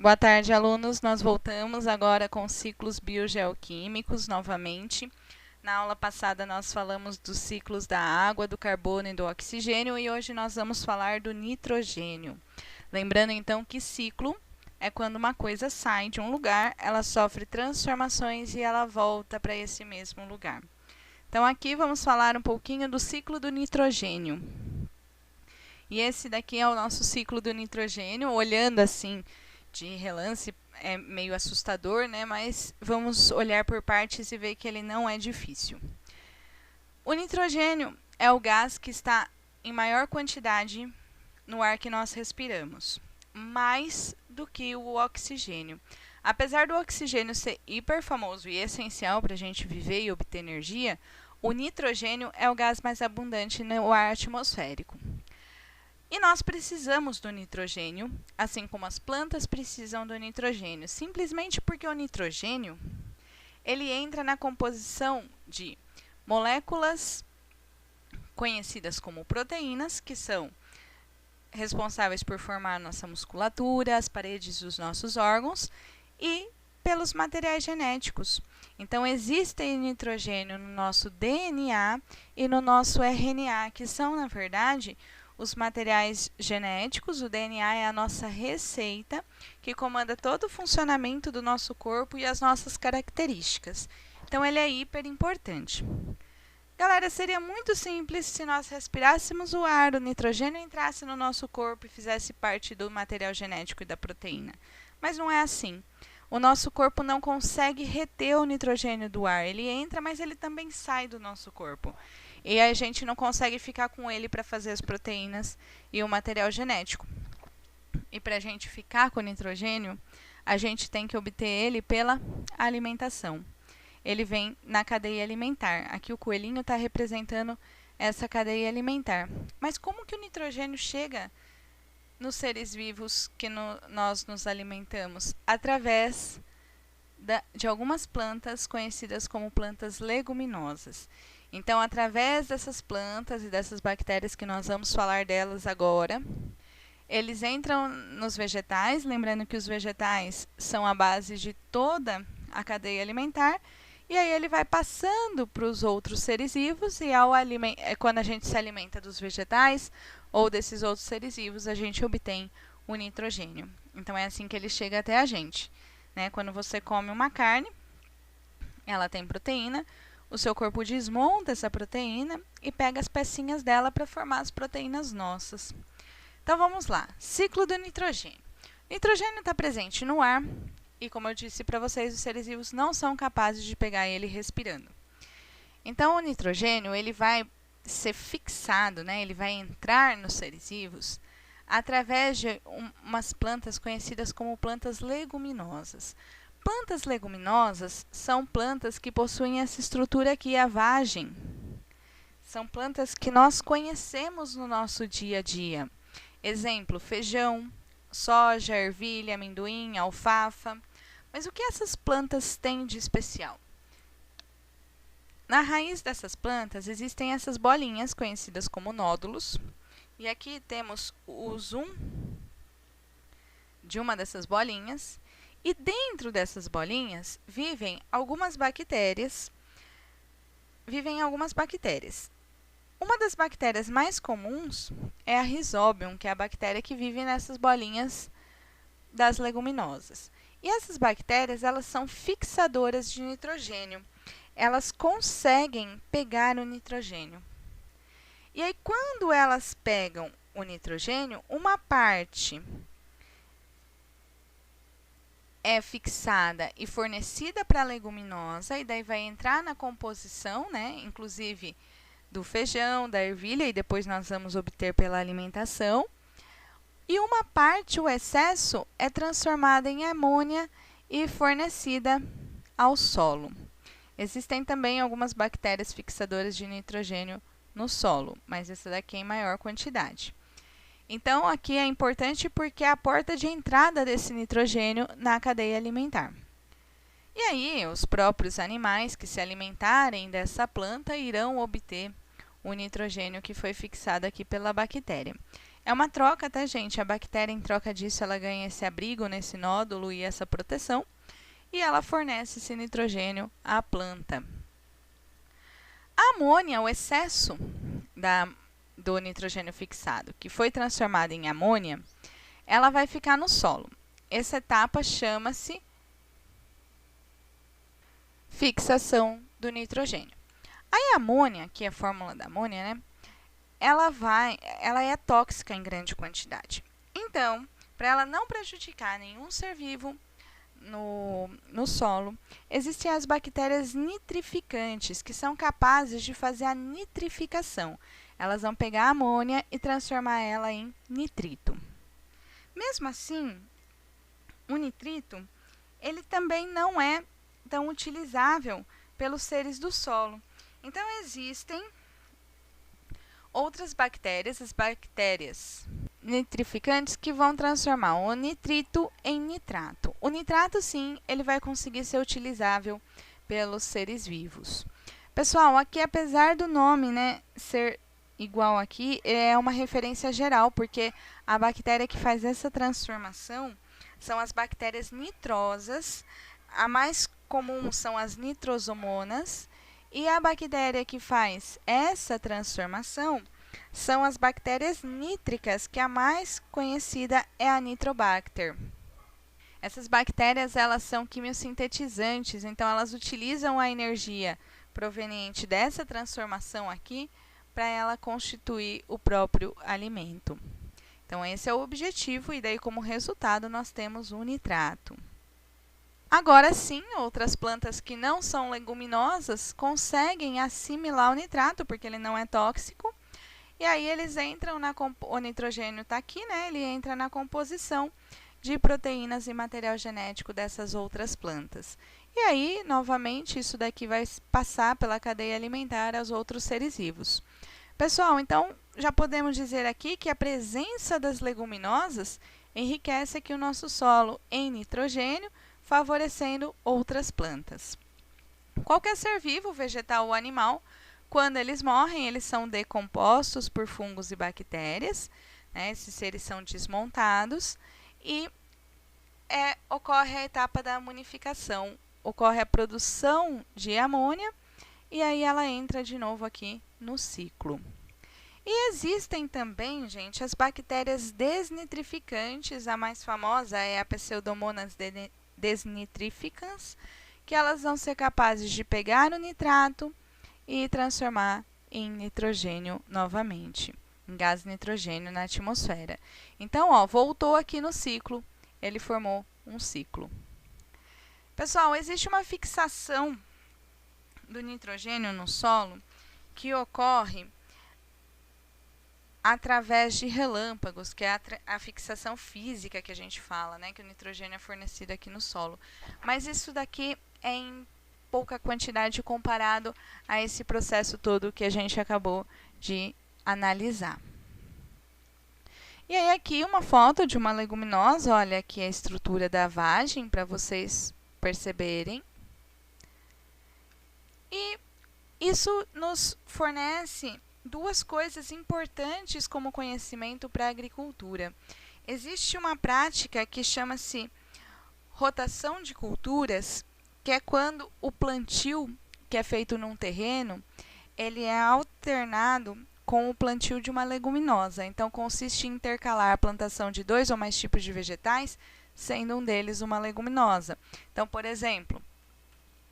Boa tarde, alunos. Nós voltamos agora com ciclos biogeoquímicos novamente. Na aula passada nós falamos dos ciclos da água, do carbono e do oxigênio e hoje nós vamos falar do nitrogênio. Lembrando então que ciclo é quando uma coisa sai de um lugar, ela sofre transformações e ela volta para esse mesmo lugar. Então aqui vamos falar um pouquinho do ciclo do nitrogênio. E esse daqui é o nosso ciclo do nitrogênio, olhando assim de relance é meio assustador, né? Mas vamos olhar por partes e ver que ele não é difícil. O nitrogênio é o gás que está em maior quantidade no ar que nós respiramos, mais do que o oxigênio. Apesar do oxigênio ser hiper famoso e essencial para a gente viver e obter energia, o nitrogênio é o gás mais abundante no ar atmosférico. E nós precisamos do nitrogênio, assim como as plantas precisam do nitrogênio, simplesmente porque o nitrogênio ele entra na composição de moléculas conhecidas como proteínas, que são responsáveis por formar nossa musculatura, as paredes dos nossos órgãos, e pelos materiais genéticos. Então, existe nitrogênio no nosso DNA e no nosso RNA, que são, na verdade, os materiais genéticos. O DNA é a nossa receita que comanda todo o funcionamento do nosso corpo e as nossas características. Então, ele é hiper importante. Galera, seria muito simples se nós respirássemos o ar, o nitrogênio entrasse no nosso corpo e fizesse parte do material genético e da proteína. Mas não é assim. O nosso corpo não consegue reter o nitrogênio do ar. Ele entra, mas ele também sai do nosso corpo. E a gente não consegue ficar com ele para fazer as proteínas e o material genético. E para a gente ficar com o nitrogênio, a gente tem que obter ele pela alimentação. Ele vem na cadeia alimentar. Aqui o coelhinho está representando essa cadeia alimentar. Mas como que o nitrogênio chega nos seres vivos que nós nos alimentamos? Através de algumas plantas conhecidas como plantas leguminosas. Então, através dessas plantas e dessas bactérias que nós vamos falar delas agora, eles entram nos vegetais, lembrando que os vegetais são a base de toda a cadeia alimentar, e aí ele vai passando para os outros seres vivos, e quando a gente se alimenta dos vegetais ou desses outros seres vivos, a gente obtém o nitrogênio. Então, é assim que ele chega até a gente, né? Quando você come uma carne, ela tem proteína, o seu corpo desmonta essa proteína e pega as pecinhas dela para formar as proteínas nossas. Então, vamos lá. Ciclo do nitrogênio. O nitrogênio está presente no ar e, como eu disse para vocês, os seres vivos não são capazes de pegar ele respirando. Então, o nitrogênio ele vai ser fixado, né? Ele vai entrar nos seres vivos através de umas plantas conhecidas como plantas leguminosas. Plantas leguminosas são plantas que possuem essa estrutura aqui, a vagem. São plantas que nós conhecemos no nosso dia a dia. Exemplo, feijão, soja, ervilha, amendoim, alfafa. Mas o que essas plantas têm de especial? Na raiz dessas plantas existem essas bolinhas conhecidas como nódulos. E aqui temos o zoom de uma dessas bolinhas. E dentro dessas bolinhas vivem algumas bactérias. Uma das bactérias mais comuns é a Rhizobium, que é a bactéria que vive nessas bolinhas das leguminosas. E essas bactérias, elas são fixadoras de nitrogênio. Elas conseguem pegar o nitrogênio. E aí, quando elas pegam o nitrogênio, uma parte é fixada e fornecida para a leguminosa, e daí vai entrar na composição, né, inclusive do feijão, da ervilha, e depois nós vamos obter pela alimentação. E uma parte, o excesso, é transformada em amônia e fornecida ao solo. Existem também algumas bactérias fixadoras de nitrogênio no solo, mas essa daqui é em maior quantidade. Então, aqui é importante porque é a porta de entrada desse nitrogênio na cadeia alimentar. E aí, os próprios animais que se alimentarem dessa planta irão obter o nitrogênio que foi fixado aqui pela bactéria. É uma troca, tá, gente? A bactéria, em troca disso, ela ganha esse abrigo nesse nódulo e essa proteção, e ela fornece esse nitrogênio à planta. A amônia, o excesso do nitrogênio fixado, que foi transformado em amônia, ela vai ficar no solo. Essa etapa chama-se fixação do nitrogênio. Aí a amônia, que é a fórmula da amônia, né? Ela é tóxica em grande quantidade. Então, para ela não prejudicar nenhum ser vivo no solo, existem as bactérias nitrificantes, que são capazes de fazer a nitrificação. Elas vão pegar a amônia e transformar ela em nitrito. Mesmo assim, o nitrito, ele também não é tão utilizável pelos seres do solo. Então, existem outras bactérias, as bactérias nitrificantes, que vão transformar o nitrito em nitrato. O nitrato, sim, ele vai conseguir ser utilizável pelos seres vivos. Pessoal, aqui, apesar do nome, né, ser igual aqui, é uma referência geral, porque a bactéria que faz essa transformação são as bactérias nitrosas. A mais comum são as nitrosomonas, e a bactéria que faz essa transformação são as bactérias nítricas, que a mais conhecida é a Nitrobacter. Essas bactérias, elas são quimiosintetizantes, então elas utilizam a energia proveniente dessa transformação aqui para ela constituir o próprio alimento. Então, esse é o objetivo, e daí, como resultado, nós temos o nitrato. Agora sim, outras plantas que não são leguminosas conseguem assimilar o nitrato, porque ele não é tóxico, e aí eles entram o nitrogênio está aqui, né? Ele entra na composição de proteínas e material genético dessas outras plantas. E aí, novamente, isso daqui vai passar pela cadeia alimentar aos outros seres vivos. Pessoal, então, já podemos dizer aqui que a presença das leguminosas enriquece aqui o nosso solo em nitrogênio, favorecendo outras plantas. Qualquer ser vivo, vegetal ou animal, quando eles morrem, eles são decompostos por fungos e bactérias, né? Esses seres são desmontados e ocorre a etapa da amonificação, ocorre a produção de amônia e aí ela entra de novo aqui no ciclo. E existem também, gente, as bactérias desnitrificantes. A mais famosa é a Pseudomonas desnitrificans, que elas vão ser capazes de pegar o nitrato e transformar em nitrogênio novamente, em gás nitrogênio na atmosfera. Então, ó, voltou aqui no ciclo, ele formou um ciclo. Pessoal, existe uma fixação do nitrogênio no solo que ocorre através de relâmpagos, que é a fixação física que a gente fala, né, que o nitrogênio é fornecido aqui no solo. Mas isso daqui é em pouca quantidade comparado a esse processo todo que a gente acabou de analisar. E aí aqui uma foto de uma leguminosa, olha aqui a estrutura da vagem para vocês perceberem. E isso nos fornece duas coisas importantes como conhecimento para a agricultura. Existe uma prática que chama-se rotação de culturas, que é quando o plantio que é feito num terreno, ele é alternado com o plantio de uma leguminosa. Então, consiste em intercalar a plantação de 2 ou mais tipos de vegetais, sendo um deles uma leguminosa. Então, por exemplo,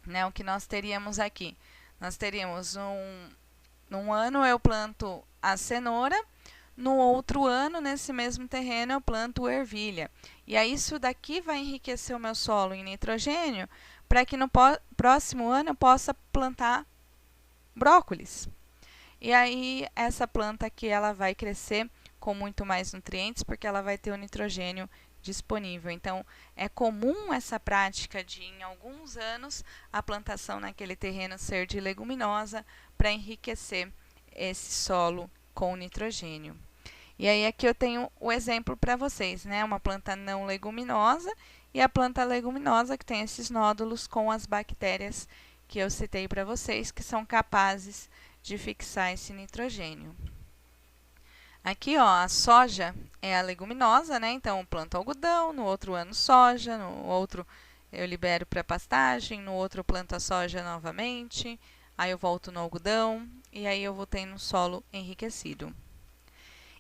né, o que nós teríamos aqui? Nós teríamos num ano eu planto a cenoura, no outro ano, nesse mesmo terreno, eu planto ervilha. E aí isso daqui vai enriquecer o meu solo em nitrogênio, para que no próximo ano eu possa plantar brócolis. E aí essa planta aqui ela vai crescer com muito mais nutrientes, porque ela vai ter o nitrogênio disponível. Então, é comum essa prática de, em alguns anos, a plantação naquele terreno ser de leguminosa para enriquecer esse solo com nitrogênio. E aí aqui eu tenho o exemplo para vocês, né? Uma planta não leguminosa e a planta leguminosa que tem esses nódulos com as bactérias que eu citei para vocês, que são capazes de fixar esse nitrogênio. Aqui, ó, a soja é a leguminosa, né? Então, eu planto algodão, no outro ano soja, no outro eu libero para pastagem, no outro eu planto a soja novamente, aí eu volto no algodão e aí eu vou tendo um solo enriquecido.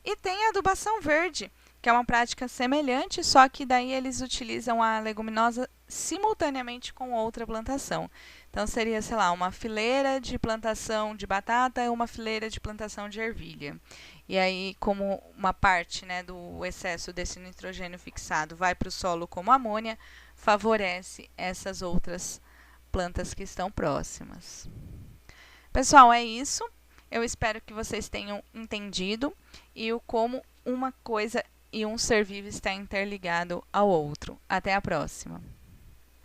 E tem a adubação verde, que é uma prática semelhante, só que daí eles utilizam a leguminosa simultaneamente com outra plantação. Então seria, sei lá, uma fileira de plantação de batata e uma fileira de plantação de ervilha. E aí, como uma parte, né, do excesso desse nitrogênio fixado vai para o solo como amônia, favorece essas outras plantas que estão próximas. Pessoal, é isso. Eu espero que vocês tenham entendido e o como uma coisa e um ser vivo está interligado ao outro. Até a próxima!